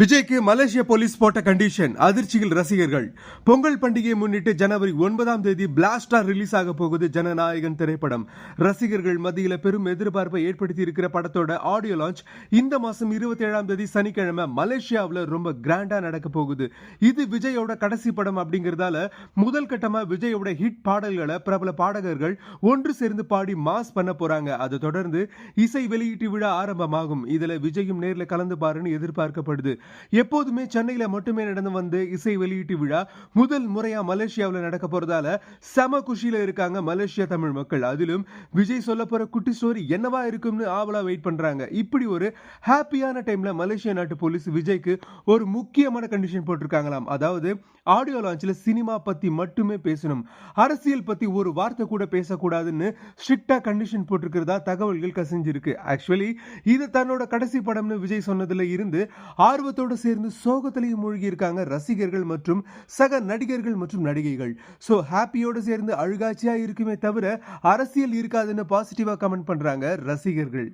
விஜய்க்கு மலேசிய போலீஸ் போட்ட கண்டிஷன் அதிர்ச்சியில் ரசிகர்கள். பொங்கல் பண்டிகையை முன்னிட்டு ஜனவரி 9ஆம் தேதி பிளாஸ்டா ரிலீஸ் ஆக போகுது ஜனநாயகன் திரைப்படம். ரசிகர்கள் மத்தியில பெரும் எதிர்பார்ப்பை ஏற்படுத்தி இருக்கிற படத்தோட ஆடியோ லான்ச் இந்த மாசம் 27ஆம் தேதி சனிக்கிழமை மலேசியாவில் ரொம்ப கிராண்டா நடக்க போகுது. இது விஜயோட கடைசி படம் அப்படிங்கறதால முதல் கட்டமா விஜயோட ஹிட் பாடல்களை பிரபல பாடகர்கள் ஒன்று சேர்ந்து பாடி மாஸ் பண்ண போறாங்க. அதை தொடர்ந்து இசை வெளியீட்டு விழா ஆரம்பமாகும். இதுல விஜயும் நேர்ல கலந்து பாருன்னு எதிர்பார்க்கப்படுது. எப்போதுமே சென்னையில மட்டுமே நடந்து வந்து இசை வெளியீட்டு விழா முதல் முறையா மலேசியாவில் நடக்க போறதால செம குஷியில இருக்காங்க மலேசியா தமிழ் மக்கள். அதிலும் விஜய் சொல்ல போற குட்டி ஸ்டோரி என்னவா இருக்கும்னு ஆவலா வெயிட் பண்றாங்க. இப்படி ஒரு ஹாப்பியான டைம்ல மலேசியா நாட்டு போலீஸ் விஜய்க்கு ஒரு முக்கியமான கண்டிஷன் போட்டிருக்காங்களாம். அதாவது ஆடியோ லான்ச்ல சினிமா பத்தி மட்டுமே பேசணும், அரசியல் பத்தி ஒரு வார்த்தை கூட பேசக்கூடாதுன்னு ஸ்ட்ரிக்டா கண்டிஷன் போட்டிருக்கிறதா தகவல்கள் கசிஞ்சிருக்கு. ஆக்சுவலி இது தன்னோட கடைசி படம்னு விஜய் சொன்னதுல இருந்து ஆர்வத்தோடு சேர்ந்து சோகத்திலையும் மூழ்கி இருக்காங்க ரசிகர்கள் மற்றும் சக நடிகர்கள் மற்றும் நடிகைகள். சோ ஹாப்பியோடு சேர்ந்து அழுகாட்சியா இருக்குமே தவிர அரசியல் இருக்காதுன்னு பாசிட்டிவா கமெண்ட் பண்றாங்க ரசிகர்கள்.